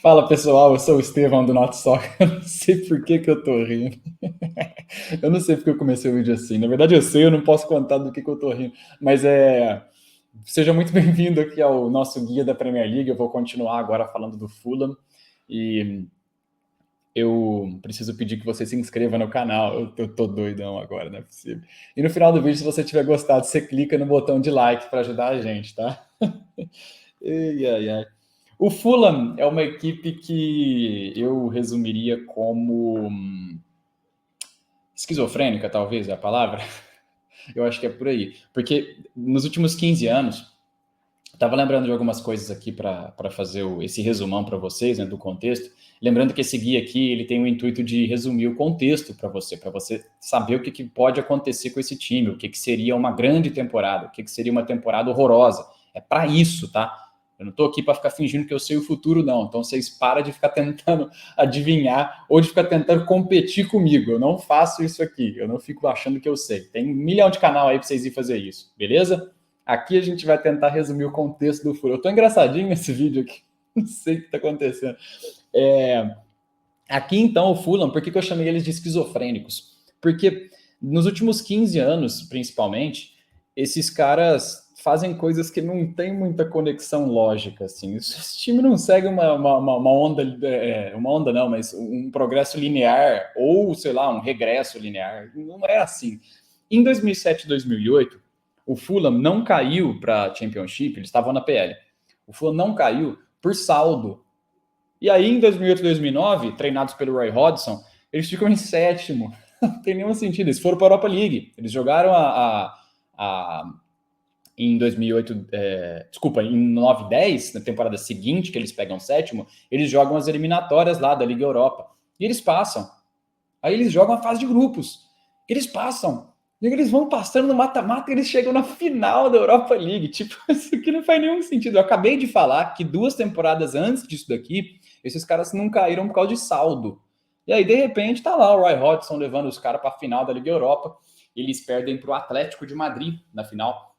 Fala pessoal, eu sou o Estevão do Not Soccer. Eu não sei por que eu tô rindo. Eu não sei porque eu comecei o vídeo assim. Na verdade, eu sei, eu não posso contar do que eu tô rindo. Mas seja muito bem-vindo aqui ao nosso guia da Premier League. Eu vou continuar agora falando do Fulham. E eu preciso pedir que você se inscreva no canal. Eu tô doidão agora, não é possível. E no final do vídeo, se você tiver gostado, você clica no botão de like para ajudar a gente, tá? Ai, ai, ai. O Fulham é uma equipe que eu resumiria como esquizofrênica, talvez é a palavra. Eu acho que é por aí. Porque nos últimos 15 anos, estava lembrando de algumas coisas aqui para fazer esse resumão para vocês, né, do contexto. Lembrando que esse guia aqui ele tem o intuito de resumir o contexto para você saber o que pode acontecer com esse time, o que seria uma grande temporada, o que seria uma temporada horrorosa. É para isso, tá? Eu não estou aqui para ficar fingindo que eu sei o futuro, não. Então vocês param de ficar tentando adivinhar ou de ficar tentando competir comigo. Eu não faço isso aqui. Eu não fico achando que eu sei. Tem 1 milhão de canal aí para vocês irem fazer isso, beleza? Aqui a gente vai tentar resumir o contexto do Fulham. Eu tô engraçadinho nesse vídeo aqui. Não sei o que tá acontecendo. Aqui, então, o Fulham, por que eu chamei eles de esquizofrênicos? Porque nos últimos 15 anos, principalmente, esses caras fazem coisas que não tem muita conexão lógica, assim. Esse time não segue uma onda, uma onda não, mas um progresso linear ou, sei lá, um regresso linear. Não é assim. Em 2007 e 2008, o Fulham não caiu para a Championship, eles estavam na PL. O Fulham não caiu por saldo. E aí, em 2008 e 2009, treinados pelo Roy Hodgson, eles ficam em sétimo. Não tem nenhum sentido. Eles foram para a Europa League. Eles jogaram em 2008, desculpa, em 9 e 10, na temporada seguinte, que eles pegam sétimo, eles jogam as eliminatórias lá da Liga Europa. E eles passam. Aí eles jogam a fase de grupos. Eles passam. E eles vão passando no mata-mata e eles chegam na final da Europa League. Tipo, isso aqui não faz nenhum sentido. Eu acabei de falar que 2 temporadas antes disso daqui, esses caras não caíram por causa de saldo. E aí, de repente, tá lá o Roy Hodgson levando os caras para a final da Liga Europa. Eles perdem para o Atlético de Madrid na final.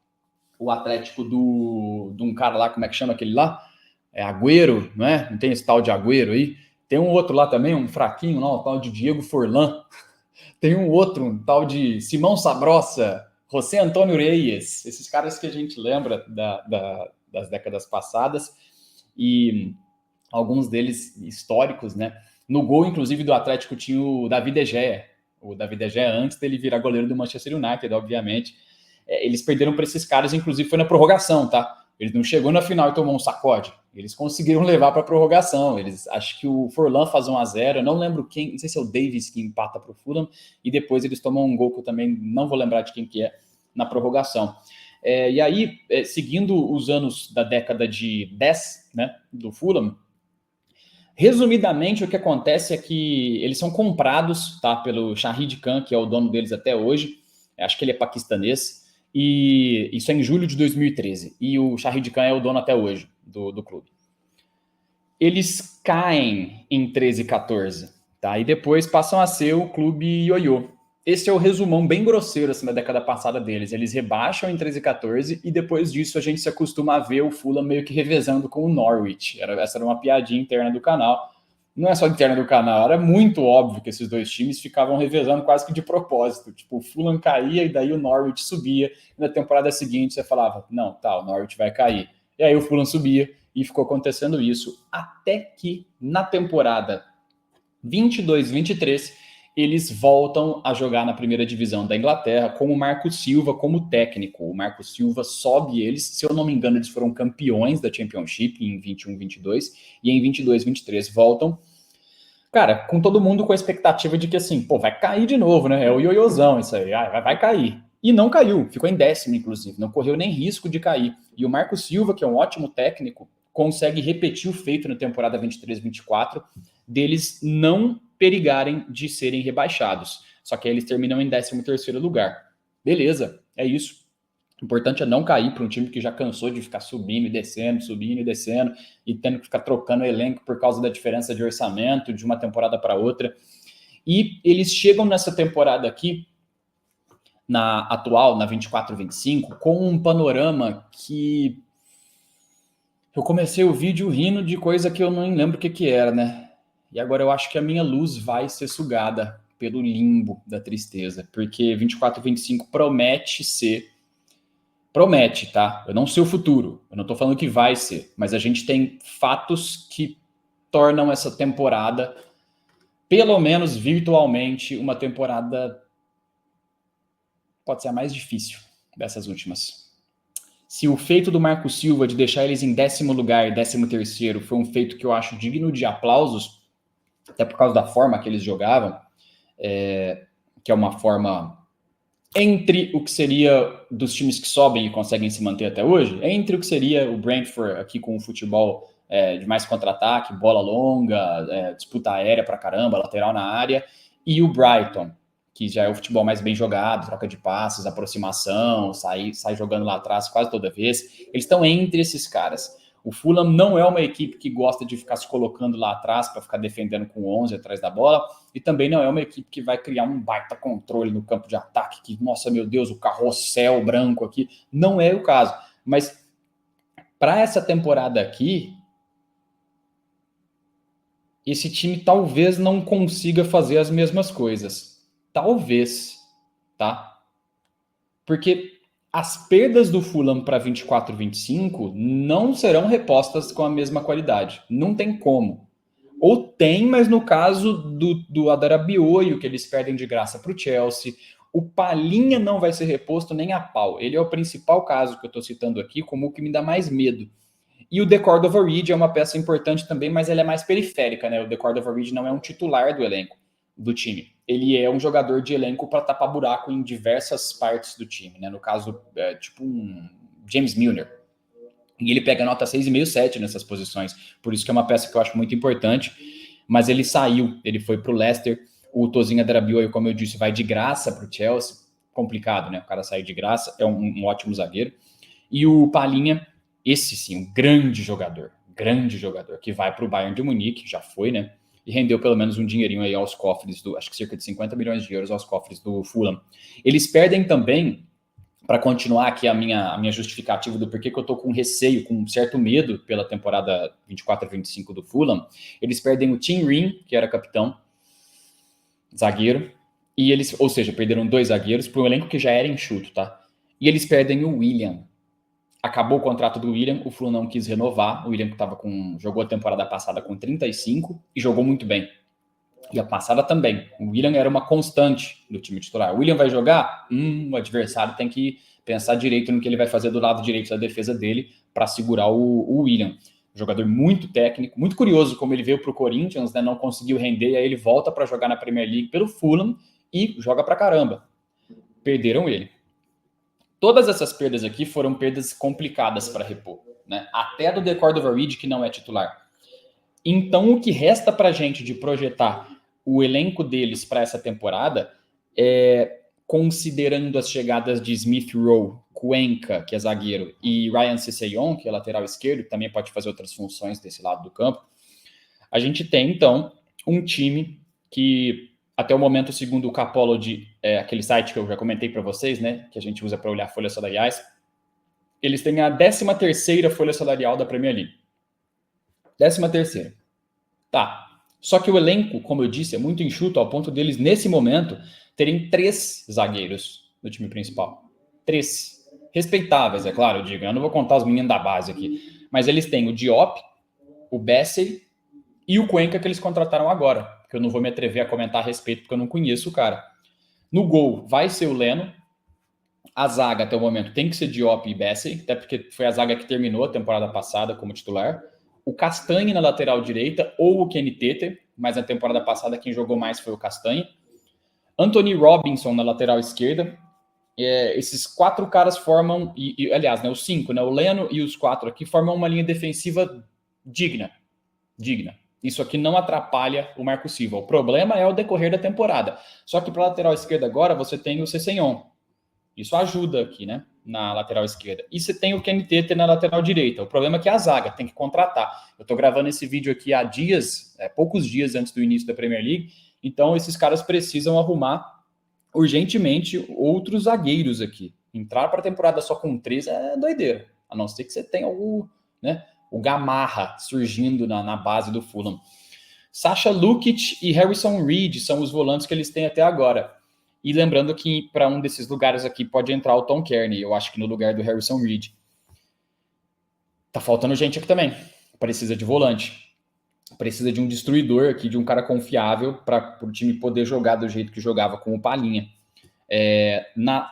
O Atlético de um cara lá, como é que chama aquele lá? É Agüero, não é? Não tem esse tal de Agüero aí? Tem um outro lá também, um fraquinho, não, o tal de Diego Forlan. Tem um outro, um tal de Simão Sabrosa, José Antônio Reyes, esses caras que a gente lembra das décadas passadas, e alguns deles históricos, né? No gol, inclusive, do Atlético tinha o David De Gea. O David De Gea, antes dele virar goleiro do Manchester United, obviamente. Eles perderam para esses caras, inclusive foi na prorrogação, tá? Ele não chegou na final e tomou um sacode. Eles conseguiram levar para a prorrogação. Acho que o Forlan faz 1-0. Eu não lembro quem, não sei se é o Davis que empata para o Fulham, e depois eles tomam um gol que eu também não vou lembrar de quem que é na prorrogação. E aí, seguindo os anos da década de 10, né, do Fulham, resumidamente o que acontece é que eles são comprados, tá, pelo Shahid Khan, que é o dono deles até hoje. Acho que ele é paquistanês. E isso é em julho de 2013. E o Shahid Khan é o dono até hoje do clube. Eles caem em 13 e 14, tá? E depois passam a ser o clube ioiô. Esse é o resumão bem grosseiro assim, da década passada deles. Eles rebaixam em 13 e 14 e depois disso a gente se acostuma a ver o Fulham meio que revezando com o Norwich. Essa era uma piadinha interna do canal. Não é só interna do canal, era muito óbvio que esses dois times ficavam revezando quase que de propósito. Tipo, o Fulham caía e daí o Norwich subia. E na temporada seguinte você falava, não, tá, o Norwich vai cair. E aí o Fulham subia e ficou acontecendo isso até que na temporada 22-23 eles voltam a jogar na primeira divisão da Inglaterra com o Marco Silva como técnico. O Marco Silva sobe eles, se eu não me engano, eles foram campeões da Championship em 21-22 e em 22-23 voltam. Cara, com todo mundo com a expectativa de que assim, pô, vai cair de novo, né? É o ioiôzão isso aí, vai cair. E não caiu, ficou em 10º, inclusive, não correu nem risco de cair. E o Marco Silva, que é um ótimo técnico, consegue repetir o feito na temporada 23-24, deles não perigarem de serem rebaixados. Só que aí eles terminam em 13º lugar. Beleza, é isso. O importante é não cair para um time que já cansou de ficar subindo e descendo, e tendo que ficar trocando elenco por causa da diferença de orçamento de uma temporada para outra. E eles chegam nessa temporada aqui, na atual, na 24-25, com um panorama que Eu comecei o vídeo rindo de coisa que eu não lembro o que era, né? E agora eu acho que a minha luz vai ser sugada pelo limbo da tristeza, porque 24 e 25 promete ser. Promete, tá? Eu não sei o futuro, eu não tô falando que vai ser, mas a gente tem fatos que tornam essa temporada, pelo menos virtualmente, uma temporada pode ser a mais difícil dessas últimas. Se o feito do Marco Silva de deixar eles em 10º lugar e 13º foi um feito que eu acho digno de aplausos, até por causa da forma que eles jogavam, que é uma forma entre o que seria dos times que sobem e conseguem se manter até hoje, entre o que seria o Brentford aqui com o futebol de mais contra-ataque, bola longa, disputa aérea pra caramba, lateral na área, e o Brighton, que já é o futebol mais bem jogado, troca de passes, aproximação, sai jogando lá atrás quase toda vez. Eles estão entre esses caras. O Fulham não é uma equipe que gosta de ficar se colocando lá atrás para ficar defendendo com 11 atrás da bola, e também não é uma equipe que vai criar um baita controle no campo de ataque, que, nossa, meu Deus, o carrossel branco aqui. Não é o caso. Mas para essa temporada aqui, esse time talvez não consiga fazer as mesmas coisas. Talvez, tá? Porque as perdas do Fulham para 24 e 25 não serão repostas com a mesma qualidade. Não tem como. Ou tem, mas no caso do Adarabioio, que eles perdem de graça para o Chelsea, o Palhinha não vai ser reposto nem a pau. Ele é o principal caso que eu estou citando aqui como o que me dá mais medo. E o The Cordova Reed é uma peça importante também, mas ela é mais periférica, né? O The Cordova Reed não é um titular do elenco do time. Ele é um jogador de elenco para tapar buraco em diversas partes do time, né? No caso, tipo um James Milner. E ele pega nota 6,5, 7 nessas posições. Por isso que é uma peça que eu acho muito importante. Mas ele saiu, ele foi para o Leicester. O Tosinho Adarabioio, como eu disse, vai de graça para o Chelsea. Complicado, né? O cara sair de graça, é um ótimo zagueiro. E o Palhinha, esse sim, um grande jogador, que vai para o Bayern de Munique, já foi, né? E rendeu pelo menos um dinheirinho aí aos cofres acho que cerca de 50 milhões de euros aos cofres do Fulham. Eles perdem também, para continuar aqui a minha justificativa do porquê que eu tô com receio, com um certo medo pela temporada 24 a 25 do Fulham, eles perdem o Tim Ream, que era capitão, zagueiro, e eles, ou seja, perderam 2 zagueiros para um elenco que já era enxuto, tá? E eles perdem o William. Acabou o contrato do William, o Fulham não quis renovar, o William que jogou a temporada passada com 35 e jogou muito bem. E a passada também. O William era uma constante do time titular. O William vai jogar? O adversário tem que pensar direito no que ele vai fazer do lado direito da defesa dele para segurar o William. Jogador muito técnico, muito curioso como ele veio para o Corinthians, né, não conseguiu render, e aí ele volta para jogar na Premier League pelo Fulham e joga para caramba. Perderam ele. Todas essas perdas aqui foram perdas complicadas para repor, né? Até do The Cordova Reed, que não é titular. Então, o que resta para a gente de projetar o elenco deles para essa temporada considerando as chegadas de Smith Rowe, Cuenca, que é zagueiro, e Ryan Sessegnon, que é lateral esquerdo, que também pode fazer outras funções desse lado do campo, a gente tem, então, um time que, até o momento, segundo o Capology, aquele site que eu já comentei para vocês, né, que a gente usa para olhar folhas salariais, eles têm a 13ª folha salarial da Premier League. 13ª. Tá. Só que o elenco, como eu disse, é muito enxuto ao ponto deles, nesse momento, terem 3 zagueiros no time principal. 3. Respeitáveis, é claro, eu digo. Eu não vou contar os meninos da base aqui. Mas eles têm o Diop, o Bessel e o Cuenca que eles contrataram agora. Que eu não vou me atrever a comentar a respeito, porque eu não conheço o cara. No gol vai ser o Leno. A zaga, até o momento, tem que ser Diop e Bessel, até porque foi a zaga que terminou a temporada passada como titular. O Castanhe na lateral direita ou o Kenny Tete, mas na temporada passada quem jogou mais foi o Castanhe. Anthony Robinson na lateral esquerda. Esses 4 caras formam, aliás, né, os 5, né, o Leno e os 4 aqui formam uma linha defensiva digna. Isso aqui não atrapalha o Marco Silva. O problema é o decorrer da temporada. Só que para a lateral esquerda agora você tem o Sessegnon. Isso ajuda aqui, né? Na lateral esquerda. E você tem o Kenny Tete na lateral direita. O problema é que a zaga tem que contratar. Eu estou gravando esse vídeo aqui há dias, poucos dias antes do início da Premier League. Então, esses caras precisam arrumar urgentemente outros zagueiros aqui. Entrar para a temporada só com 3 é doideira. A não ser que você tenha o o Gamarra surgindo na base do Fulham. Sasha Lukic e Harrison Reed são os volantes que eles têm até agora. E lembrando que para um desses lugares aqui pode entrar o Tom Kearney, eu acho que no lugar do Harrison Reed. Tá faltando gente aqui também. Precisa de volante. Precisa de um destruidor aqui, de um cara confiável para o time poder jogar do jeito que jogava com o Palhinha.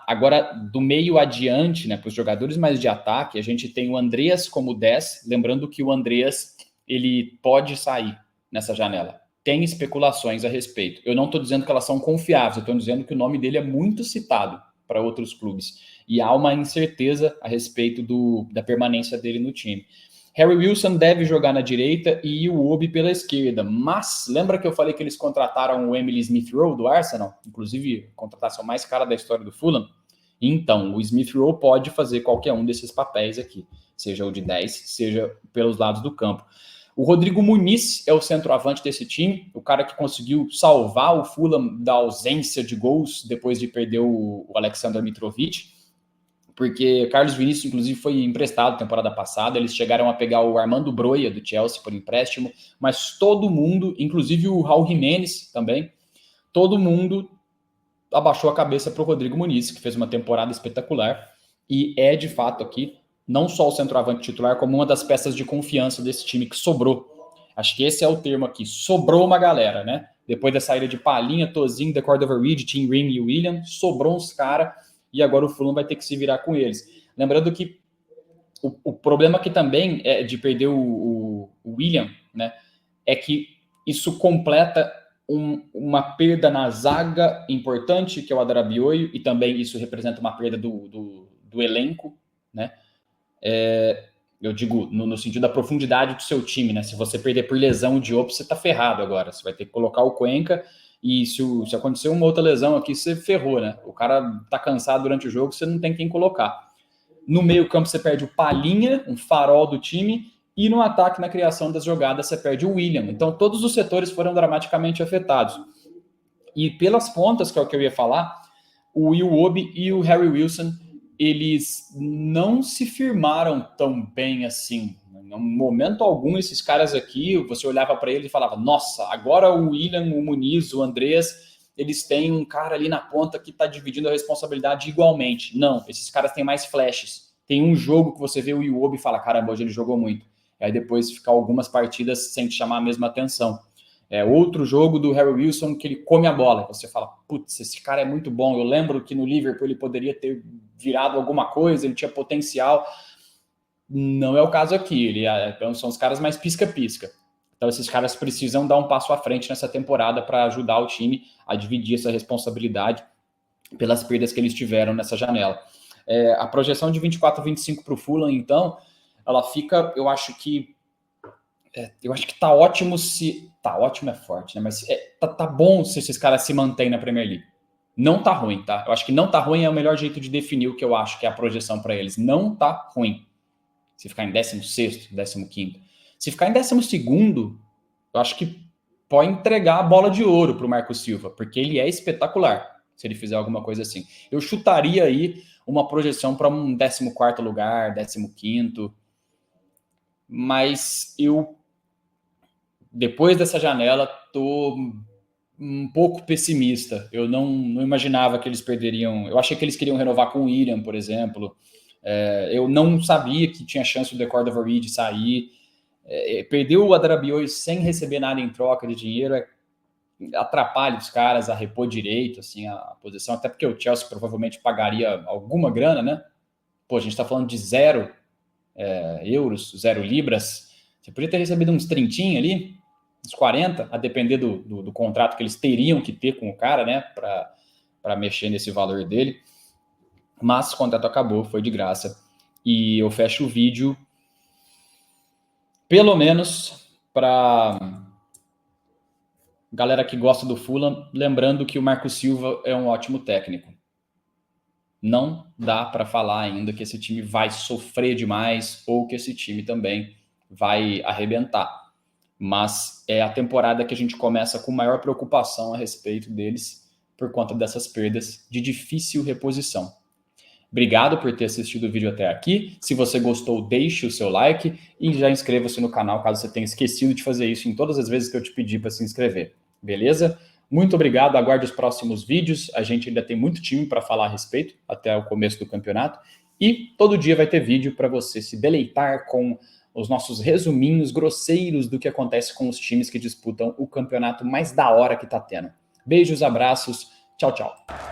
Agora, do meio adiante, né, para os jogadores mais de ataque, a gente tem o Andreas como 10. Lembrando que o Andreas ele pode sair nessa janela. Tem especulações a respeito. Eu não estou dizendo que elas são confiáveis, eu estou dizendo que o nome dele é muito citado para outros clubes. E há uma incerteza a respeito da permanência dele no time. Harry Wilson deve jogar na direita e o Iwobi pela esquerda. Mas, lembra que eu falei que eles contrataram o Emily Smith-Rowe do Arsenal? Inclusive, a contratação mais cara da história do Fulham. Então, o Smith-Rowe pode fazer qualquer um desses papéis aqui. Seja o de 10, seja pelos lados do campo. O Rodrigo Muniz é o centroavante desse time, o cara que conseguiu salvar o Fulham da ausência de gols depois de perder o Aleksandar Mitrovic, porque Carlos Vinícius, inclusive, foi emprestado temporada passada, eles chegaram a pegar o Armando Broja do Chelsea por empréstimo, mas todo mundo, inclusive o Raul Jimenez também, todo mundo abaixou a cabeça para o Rodrigo Muniz, que fez uma temporada espetacular, e é de fato aqui não só o centroavante titular, como uma das peças de confiança desse time que sobrou. Acho que esse é o termo aqui, sobrou uma galera, né? Depois da saída de Palhinha, Tozinho, The Cordova Reed, Tim Ream e William, sobrou uns caras, e agora o Fulham vai ter que se virar com eles. Lembrando que o problema aqui também é de perder o William, né? É que isso completa uma perda na zaga importante, que é o Adarabioio, e também isso representa uma perda do elenco, né? Eu digo no sentido da profundidade do seu time, né? Se você perder por lesão o Diop, você tá ferrado agora. Você vai ter que colocar o Cuenca e se acontecer uma outra lesão aqui, você ferrou, né? O cara tá cansado durante o jogo, você não tem quem colocar. No meio campo você perde o Palhinha, um farol do time, e no ataque, na criação das jogadas, você perde o William. Então todos os setores foram dramaticamente afetados. E pelas pontas, que é o que eu ia falar, o Iwobi e o Harry Wilson, eles não se firmaram tão bem assim. Em momento algum, esses caras aqui, você olhava para eles e falava, nossa, agora o William, o Muniz, o Andreas, eles têm um cara ali na ponta que está dividindo a responsabilidade igualmente. Não, esses caras têm mais flashes. Tem um jogo que você vê o Iwobi e fala, caramba, hoje ele jogou muito. Aí depois fica algumas partidas sem te chamar a mesma atenção. Outro jogo do Harry Wilson que ele come a bola. Você fala, putz, esse cara é muito bom. Eu lembro que no Liverpool ele poderia ter virado alguma coisa, ele tinha potencial. Não é o caso aqui. São os caras mais pisca-pisca. Então esses caras precisam dar um passo à frente nessa temporada para ajudar o time a dividir essa responsabilidade pelas perdas que eles tiveram nessa janela. A projeção de 24-25 para o Fulham, então, ela fica, eu acho que tá ótimo se... Tá ótimo é forte, né? Mas tá bom se esses caras se mantêm na Premier League. Não tá ruim, tá? Eu acho que não tá ruim é o melhor jeito de definir o que eu acho que é a projeção para eles. Não tá ruim. Se ficar em 16º, 15º. Se ficar em 12º, eu acho que pode entregar a bola de ouro pro Marco Silva, porque ele é espetacular se ele fizer alguma coisa assim. Eu chutaria aí uma projeção para um 14º lugar, 15º, mas eu depois dessa janela, tô um pouco pessimista. Eu não imaginava que eles perderiam. Eu achei que eles queriam renovar com o William, por exemplo. Eu não sabia que tinha chance do The Cordova Reed sair. Perdeu o Adarabioio sem receber nada em troca de dinheiro. Atrapalha os caras a repor direito assim, a posição, até porque o Chelsea provavelmente pagaria alguma grana, né? Pô, a gente tá falando de 0 euros, 0 libras. Você podia ter recebido uns 30 ali, uns 40, a depender do contrato que eles teriam que ter com o cara, né, para mexer nesse valor dele. Mas o contrato acabou, foi de graça. E eu fecho o vídeo, pelo menos, para galera que gosta do Fulham, lembrando que o Marco Silva é um ótimo técnico. Não dá para falar ainda que esse time vai sofrer demais ou que esse time também vai arrebentar. Mas é a temporada que a gente começa com maior preocupação a respeito deles por conta dessas perdas de difícil reposição. Obrigado por ter assistido o vídeo até aqui. Se você gostou, deixe o seu like e já inscreva-se no canal caso você tenha esquecido de fazer isso em todas as vezes que eu te pedi para se inscrever. Beleza? Muito obrigado, aguarde os próximos vídeos. A gente ainda tem muito time para falar a respeito até o começo do campeonato. E todo dia vai ter vídeo para você se deleitar com os nossos resuminhos grosseiros do que acontece com os times que disputam o campeonato mais da hora que tá tendo. Beijos, abraços, tchau, tchau.